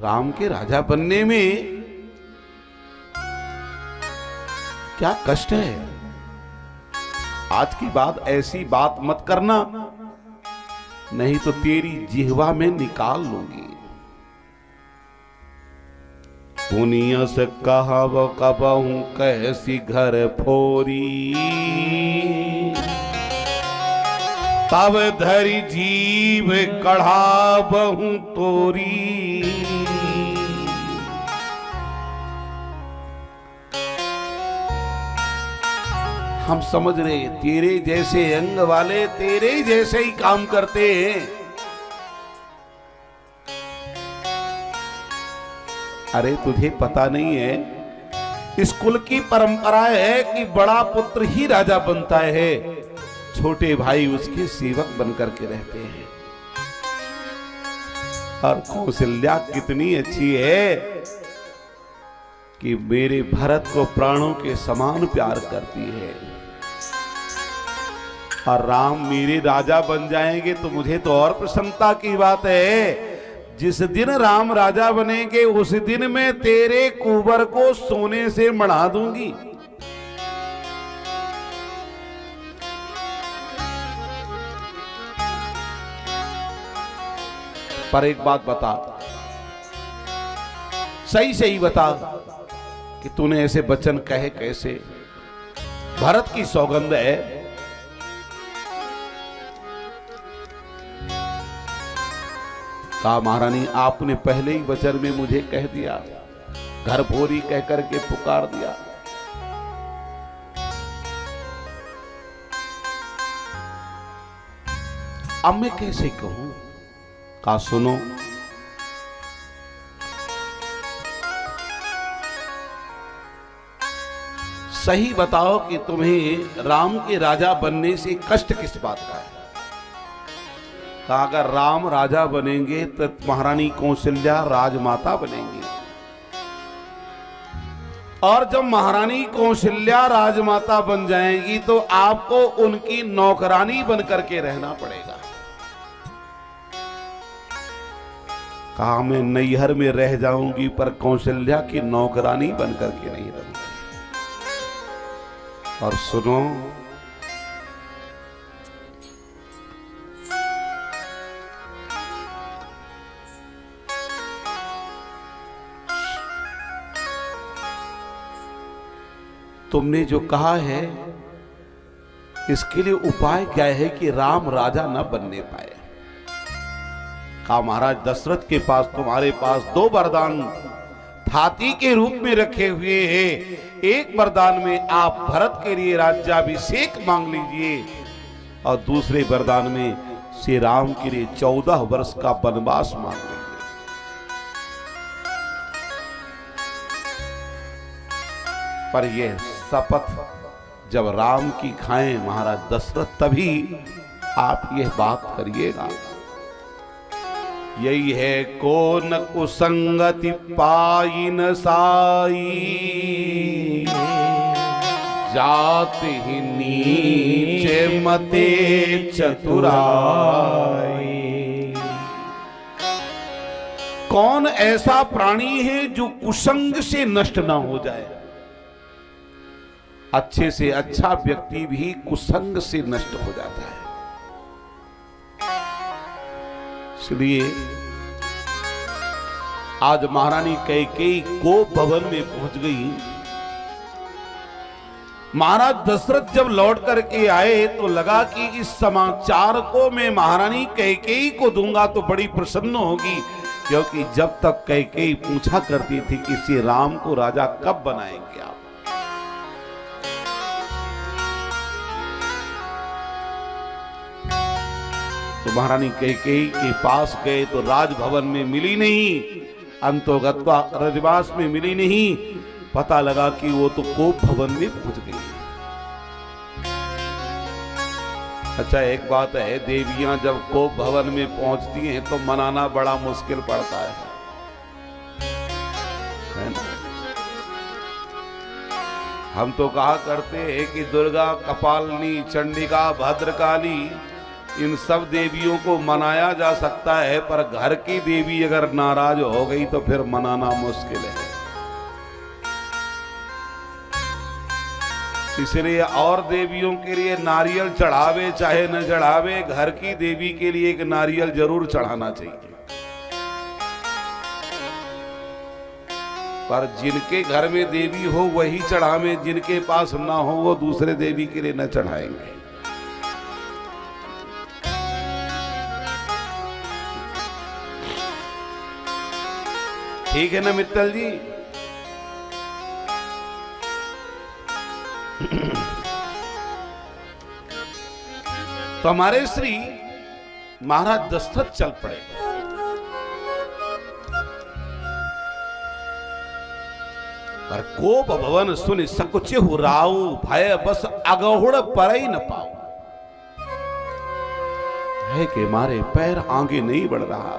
राम के राजा बनने में क्या कष्ट है। आज की बात ऐसी बात मत करना, नहीं तो तेरी जिह्वा में निकाल लूंगी। पुनिया से कहा वो कबहू कैसी घर फोरी, तब धरी जीव कढ़ा बहु तोरी। हम समझ रहे तेरे जैसे अंग वाले तेरे जैसे ही काम करते हैं। अरे तुझे पता नहीं है, इस कुल की परंपरा है कि बड़ा पुत्र ही राजा बनता है, छोटे भाई उसके सेवक बनकर के रहते हैं। और कौशल्या कितनी अच्छी है कि मेरे भरत को प्राणों के समान प्यार करती है। और राम मेरे राजा बन जाएंगे तो मुझे तो और प्रसन्नता की बात है। जिस दिन राम राजा बनेंगे उस दिन मैं तेरे कुंवर को सोने से मढ़ा दूंगी। पर एक बात बता, सही सही बता कि तूने ऐसे वचन कहे कैसे? भरत की सौगंध है। कहा महारानी आपने पहले ही वचन में मुझे कह दिया, घर भोरी कह करके पुकार दिया। अब मैं कैसे कहूं? कहा सुनो, सही बताओ कि तुम्हें राम के राजा बनने से कष्ट किस बात का है? कहा अगर राम राजा बनेंगे तो महारानी कौशल्या राजमाता बनेंगी, और जब महारानी कौशल्या राजमाता बन जाएंगी तो आपको उनकी नौकरानी बनकर के रहना पड़ेगा। कहा मैं नैहर में रह जाऊंगी पर कौशल्या की नौकरानी बनकर के नहीं रहूंगी। और सुनो, तुमने जो कहा है इसके लिए उपाय क्या है कि राम राजा न बनने पाए? कहा महाराज दशरथ के पास तुम्हारे पास दो वरदान हाथी के रूप में रखे हुए हैं। एक वरदान में आप भरत के लिए राज्याभिषेक मांग लीजिए, और दूसरे वरदान में श्री राम के लिए 14 वर्ष का वनवास मांग लीजिए। पर यह शपथ जब राम की खाएं महाराज दशरथ, तभी आप यह बात करिएगा। यही है को न कुसंगति पाई न साई, जात ही नीचे मते चतुराई। कौन ऐसा प्राणी है जो कुसंग से नष्ट ना हो जाए? अच्छे से अच्छा व्यक्ति भी कुसंग से नष्ट हो जाता है। इसलिए आज महारानी कैकेयी गोप भवन में पहुंच गई। महाराज दशरथ जब लौट करके आए तो लगा कि इस समाचार को मैं महारानी कैकेयी को दूंगा तो बड़ी प्रसन्न होगी, क्योंकि जब तक कैकेयी पूछा करती थी कि श्री राम को राजा कब बनाएंगे आप। तो महारानी कैकेयी के पास गए तो राजभवन में मिली नहीं, अंतोगत्वा रजवास में मिली नहीं। पता लगा कि वो तो कोप भवन में पहुंच गई। अच्छा एक बात है, देवियां जब कोप भवन में पहुंचती हैं तो मनाना बड़ा मुश्किल पड़ता है ना? हम तो कहा करते हैं कि दुर्गा कपालिनी, चंडिका, भद्रकाली, इन सब देवियों को मनाया जा सकता है, पर घर की देवी अगर नाराज हो गई तो फिर मनाना मुश्किल है। इसलिए और देवियों के लिए नारियल चढ़ावे चाहे न चढ़ावे, घर की देवी के लिए एक नारियल जरूर चढ़ाना चाहिए। पर जिनके घर में देवी हो वही चढ़ावे, जिनके पास ना हो वो दूसरे देवी के लिए न चढ़ाएंगे। ठीक है ना मित्तल जी? तो हमारे श्री महाराज दशरथ चल पड़े। पर कोप भवन सुन सकुचे हो राऊ, भय बस अगहुड़ पर ही न पाओ। है कि मारे पैर आगे नहीं बढ़ रहा।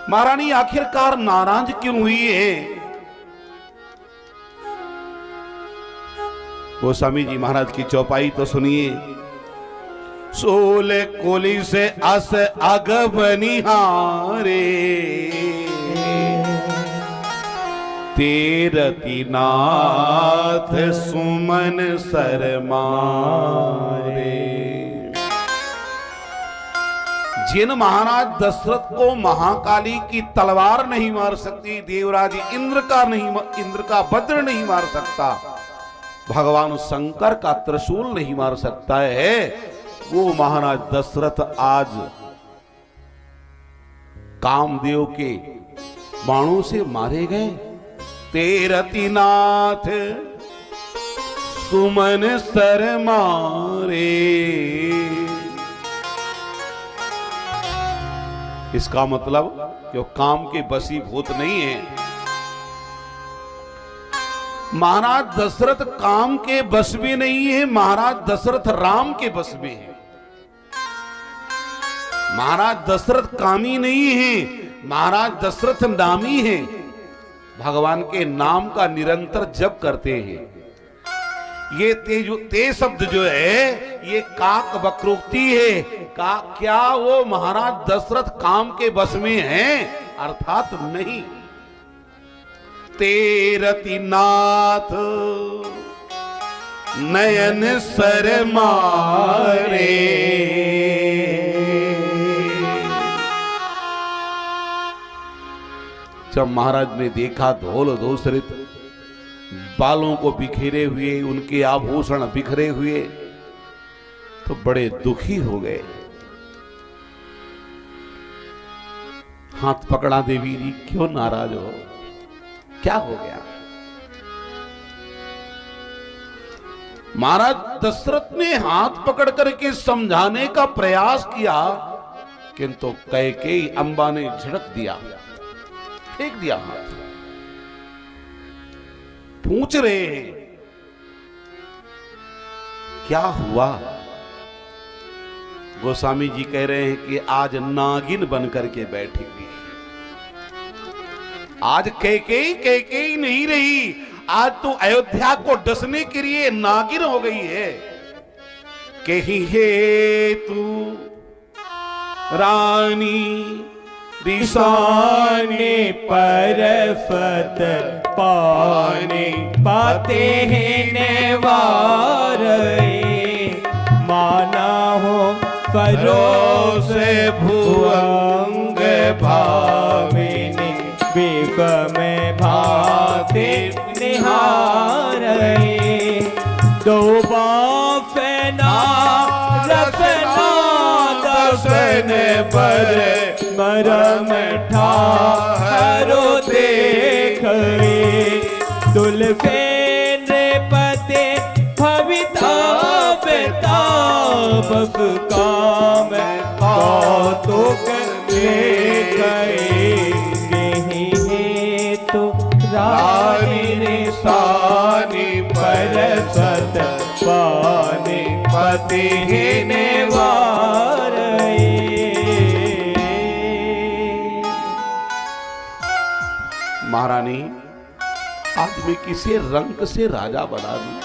महारानी आखिरकार नाराज क्यों हुई है? गोस्वामी जी महाराज की चौपाई तो सुनिए। सोले कोली से अस अगवनिहारे, तेरती नाथ सुमन सरमारे। जिन महाराज दशरथ को महाकाली की तलवार नहीं मार सकती, देवराज इंद्र का वज्र नहीं मार सकता, भगवान शंकर का त्रिशूल नहीं मार सकता है, वो महाराज दशरथ आज कामदेव के बाणों से मारे गए। तेरती नाथ सुमन सर मारे। इसका मतलब कि वो काम के बसीभूत नहीं है। महाराज दशरथ काम के बस में नहीं है, महाराज दशरथ राम के बस में है। महाराज दशरथ कामी नहीं है, महाराज दशरथ नामी है। भगवान के नाम का निरंतर जप करते हैं। ये ते शब्द जो है ये काक वक्रोक्ति है। क्या वो महाराज दशरथ काम के बस में हैं? अर्थात नहीं। तेरती नाथ नयन सर मारे। जब महाराज ने देखा धौल धूसरित बालों को बिखेरे हुए, उनके आभूषण बिखरे हुए, तो बड़े दुखी हो गए। हाथ पकड़ा देवी जी, क्यों नाराज हो? क्या हो गया? महाराज दशरथ ने हाथ पकड़ करके समझाने का प्रयास किया, किंतु कैकेयी अंबा ने झड़क दिया, फेंक दिया हाथ। पूछ रहे हैं क्या हुआ? गोस्वामी जी कह रहे हैं कि आज नागिन बन करके बैठी हुई है। आज कैकेयी नहीं रही, आज तो अयोध्या को डसने के लिए नागिन हो गई है। कहीं है तू रानी दिशाने परफत पाने पाते हैं नेवार। माना हो फरोसे भुअंग भाविनी विक में भाते निहार। दो बाफना रफना दसन पर मरम ठाहरो देख। दुल्फे पते भविता बेताब काम कौतुक गए तो रानी निशानी पर सत पाने पति नेवार। महारानी, आज मैं किसी रंग से राजा बना दूं?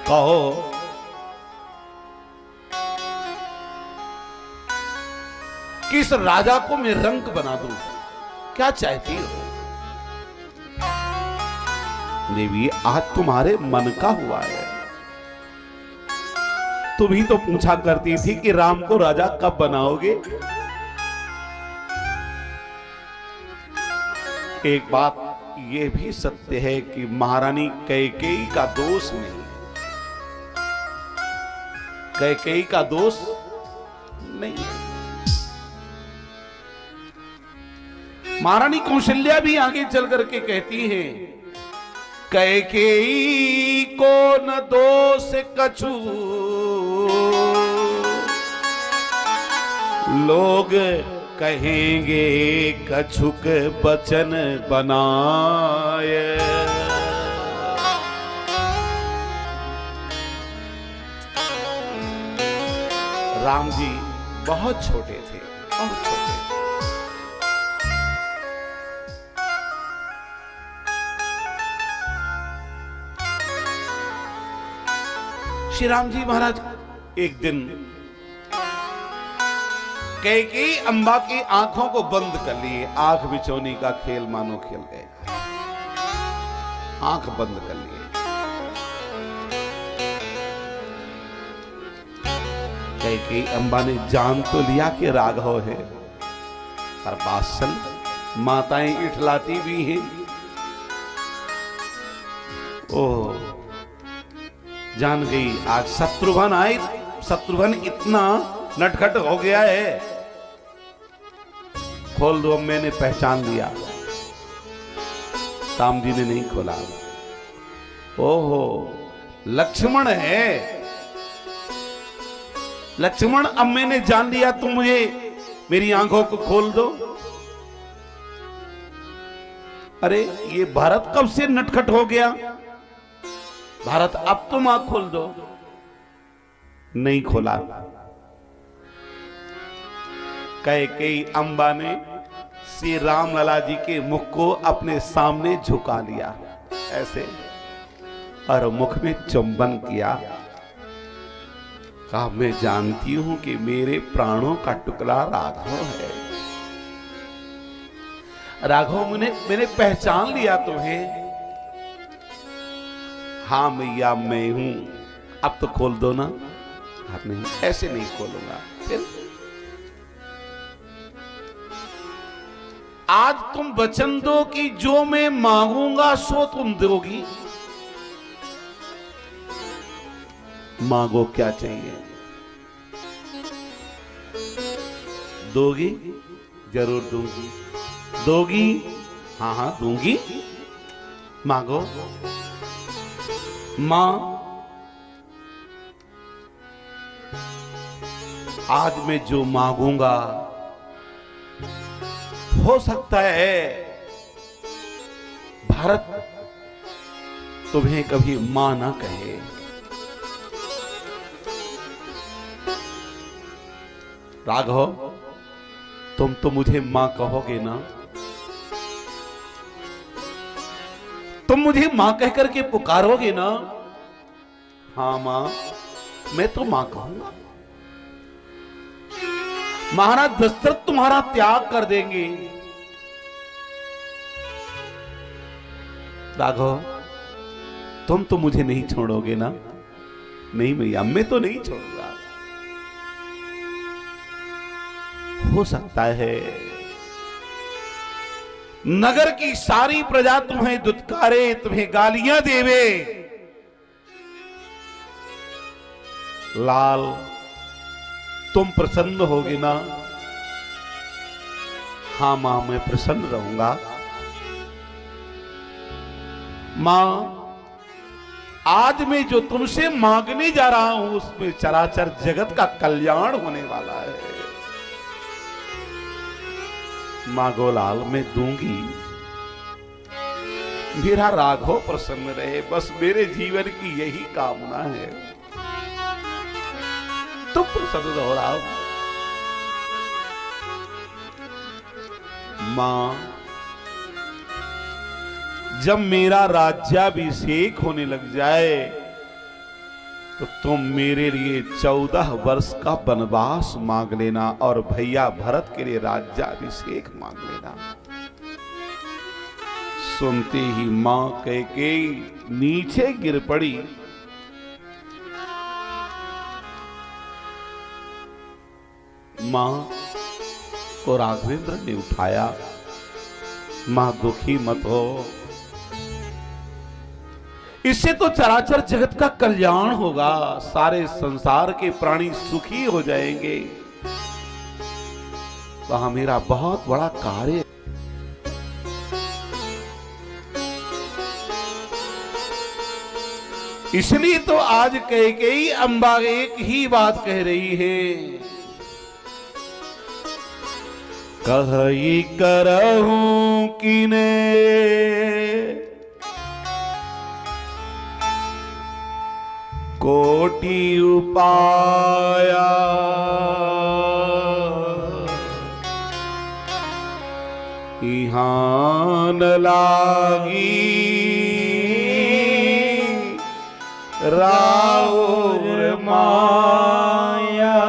कहो। कि इस राजा को मैं रंक बना दूं, क्या चाहती हो? देवी, आज तुम्हारे मन का हुआ है। तुम ही तो पूछा करती थी कि राम को राजा कब बनाओगे। एक बात यह भी सत्य है कि महारानी कैकेयी का दोष नहीं, कैकेयी का दोष नहीं है। महारानी कौशल्या भी आगे चल करके कहती है, कैकेयी को न दोष कछु, लोग कहेंगे कछुक बचन बनाए। राम जी बहुत छोटे थे, बहुत छोटे। श्री राम जी महाराज एक दिन कैकेयी अंबा की आंखों को बंद कर लिए। आंख बिचौनी का खेल मानो खेल गए, आंख बंद कर लिए। कैकेयी अंबा ने जान तो लिया कि राघव है, पर बासल माताएं इठलाती भी हैं। ओह, जान गई आज शत्रुघ्न आए, शत्रुघ्न इतना नटखट हो गया है। खोल दो, मैंने पहचान लिया। राम जी ने नहीं खोला। ओहो, लक्ष्मण है, लक्ष्मण, अब मैंने जान लिया, तुम मुझे मेरी आंखों को खोल दो। अरे ये भरत कब से नटखट हो गया? भारत, अब तुम आंख खोल दो। नहीं खोला। कैकेयी अंबा ने श्री राम लला जी के मुख को अपने सामने झुका लिया ऐसे, और मुख में चुंबन किया। कहा, मैं जानती हूं कि मेरे प्राणों का टुकड़ा राघव है। राघव, मैंने पहचान लिया तुम्हें। हाँ मैया, मैं हूं। अब तो खोल दो ना। नहीं, ऐसे नहीं खोलूंगा। फिर आज तुम वचन दो कि जो मैं मांगूंगा सो तुम दोगी। मांगो, क्या चाहिए? दोगी? जरूर दूंगी। दोगी? हाँ हाँ दूंगी। मांगो। मां, आज मैं जो मांगूंगा हो सकता है भारत तुम्हें कभी मां ना कहे। राघव, तुम तो मुझे मां कहोगे ना? तुम मुझे मां कह करके पुकारोगे ना? हाँ मां, मैं तो मां कहूंगा। महाराज दशरथ तुम्हारा त्याग कर देंगे। राघव, तुम तो मुझे नहीं छोड़ोगे ना? नहीं भैया, मैं तो नहीं छोड़ूंगा। हो सकता है नगर की सारी प्रजा तुम्हें दुत्कारे, तुम्हें गालियां देवे। लाल, तुम प्रसन्न होगे ना? हाँ मां, मैं प्रसन्न रहूंगा। मां, आज मैं जो तुमसे मांगने जा रहा हूं उसमें चराचर जगत का कल्याण होने वाला है। मांगो लाल, मैं दूंगी। मेरा राघव प्रसन्न रहे, बस मेरे जीवन की यही कामना है। तुम प्रसन्न रहो राम। मां, जब मेरा राज्याभिषेक होने लग जाए तो तुम मेरे लिए 14 वर्ष का वनवास मांग लेना और भैया भरत के लिए राज्याभिषेक मांग लेना। सुनते ही मां कैकेयी नीचे गिर पड़ी। मां को राघवेंद्र ने उठाया। मां दुखी मत हो, इससे तो चराचर जगत का कल्याण होगा, सारे संसार के प्राणी सुखी हो जाएंगे। वहां मेरा बहुत बड़ा कार्य। इसलिए तो आज कैकेयी अंबा एक ही बात कह रही है, कही करहूं किने कोटि उपाया, इहां न लागी राउर माया।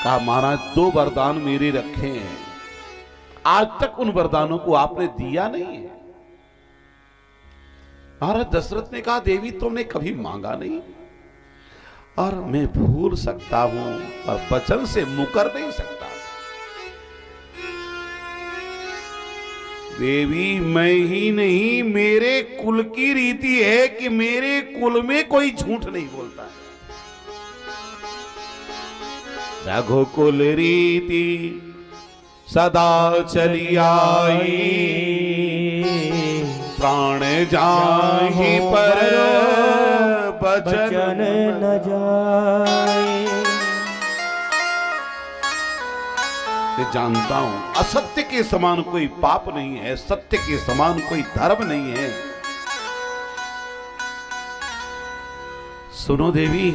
कहा महाराज 2 वरदान मेरे रखे हैं, आज तक उन वरदानों को आपने दिया नहीं है। महाराज दशरथ ने कहा देवी तुमने कभी मांगा नहीं और मैं भूल सकता हूं पर वचन से मुकर नहीं सकता। देवी मैं ही नहीं, मेरे कुल की रीति है कि मेरे कुल में कोई झूठ नहीं बोलता है। रघुकुल रीति सदा चली आई, प्राण जाहि पर बचन न जाए। जानता हूं असत्य के समान कोई पाप नहीं है, सत्य के समान कोई धर्म नहीं है। सुनो देवी,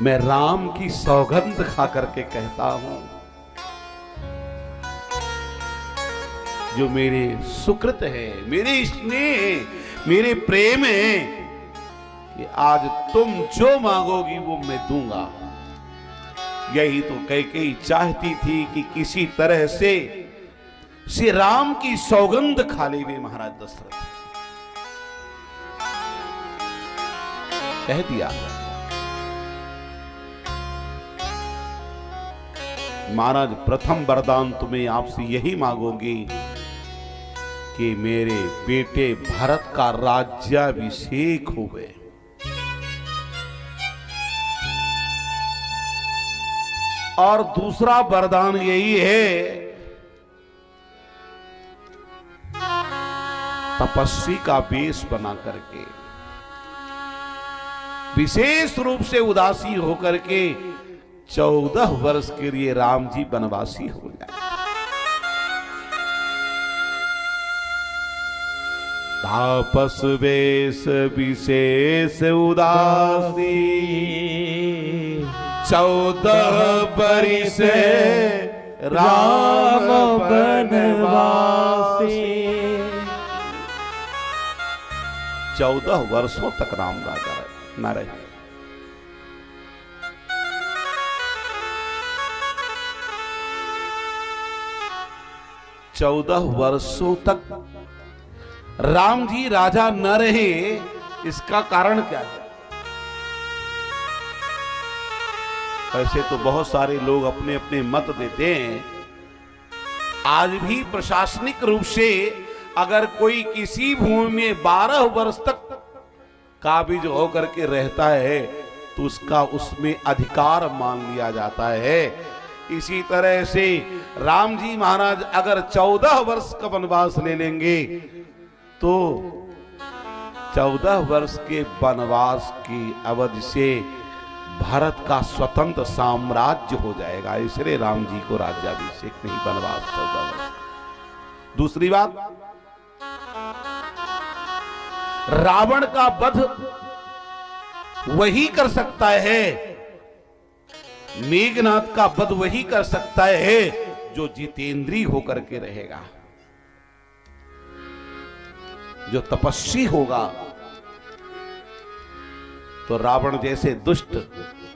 मैं राम की सौगंध खा करके कहता हूं, जो मेरे सुकृत है, मेरे स्नेह है, मेरे प्रेम है, कि आज तुम जो मांगोगी वो मैं दूंगा। यही तो कैकेयी चाहती थी कि किसी तरह से श्री राम की सौगंध खा ले वे महाराज दशरथ। कह दिया महाराज प्रथम वरदान तुम्हें आपसे यही मांगोगी कि मेरे बेटे भरत का राज्याभिषेक हुए। और दूसरा वरदान यही है, तपस्वी का वेश बना करके विशेष रूप से उदासी होकर के 14 वर्ष के लिए राम जी वनवासी हो जाए। तापस वेश विशेष उदासी 14 बरिस राम वनवासी। 14 वर्षों तक राम राजा न रहे। चौदह वर्षों तक राम जी राजा न रहे, इसका कारण क्या है? ऐसे तो बहुत सारे लोग अपने अपने मत देते हैं। आज भी प्रशासनिक रूप से अगर कोई किसी भूमि में 12 वर्ष तक काबिज होकर के रहता है तो उसका उसमें अधिकार मान लिया जाता है। इसी तरह से राम जी महाराज अगर 14 वर्ष का वनवास ले लेंगे तो 14 वर्ष के वनवास की अवधि से भारत का स्वतंत्र साम्राज्य हो जाएगा। इसलिए राम जी को राज्याभिषेक नहीं, वनवास 14 वर्ष। दूसरी बात, रावण का वध वही कर सकता है, मेघनाथ का वध वही कर सकता है जो जितेंद्रीय होकर के रहेगा। जो तपस्वी होगा, तो रावण जैसे दुष्ट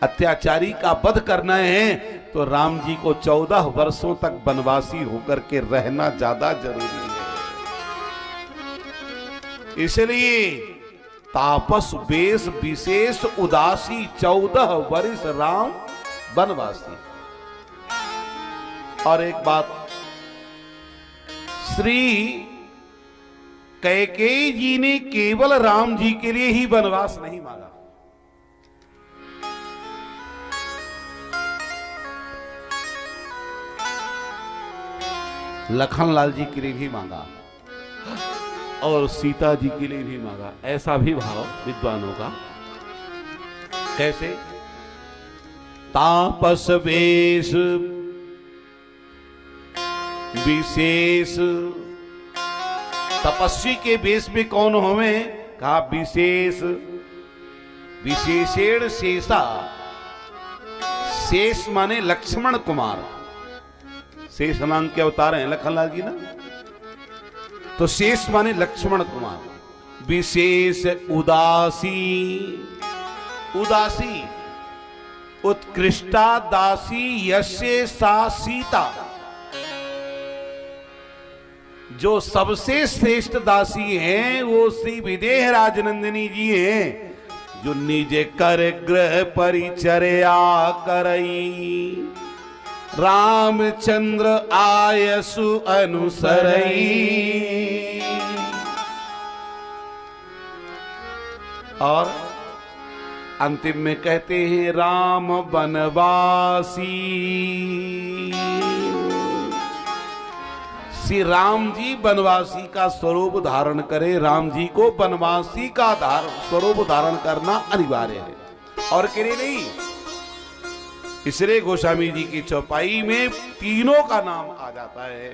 अत्याचारी का वध करना है तो राम जी को 14 वर्षों तक वनवासी होकर के रहना ज्यादा जरूरी है। इसलिए तापस वेश विशेष उदासी 14 वर्ष राम वनवासी। और एक बात, श्री कैकेयी जी ने केवल राम जी के लिए ही वनवास नहीं मांगा, लखनलाल जी के लिए भी मांगा और सीता जी के लिए भी मांगा। ऐसा भी भाव विद्वानों का। कैसे? तापस वेश विशेष, तपस्वी के वेश में कौन होवे? कहा विशेष, विशेषेण शेषा, शेष माने लक्ष्मण कुमार, शेष नाम के अवतार हैं लखनलाल जी ना, तो शेष माने लक्ष्मण कुमार। विशेष उदासी, उदासी उत्कृष्टा दासी यस्य सा सीता, जो सबसे श्रेष्ठ दासी हैं वो श्री विदेह राजनंदिनी जी हैं, जो निज कर ग्रह परिचर्या करई, रामचंद्र आयसु अनुसरई। और अंतिम में कहते हैं राम वनवासी। श्री राम जी वनवासी का स्वरूप धारण करे, राम जी को वनवासी का स्वरूप धारण करना अनिवार्य है और करे नहीं। इसलिए गोस्वामी जी की चौपाई में तीनों का नाम आ जाता है।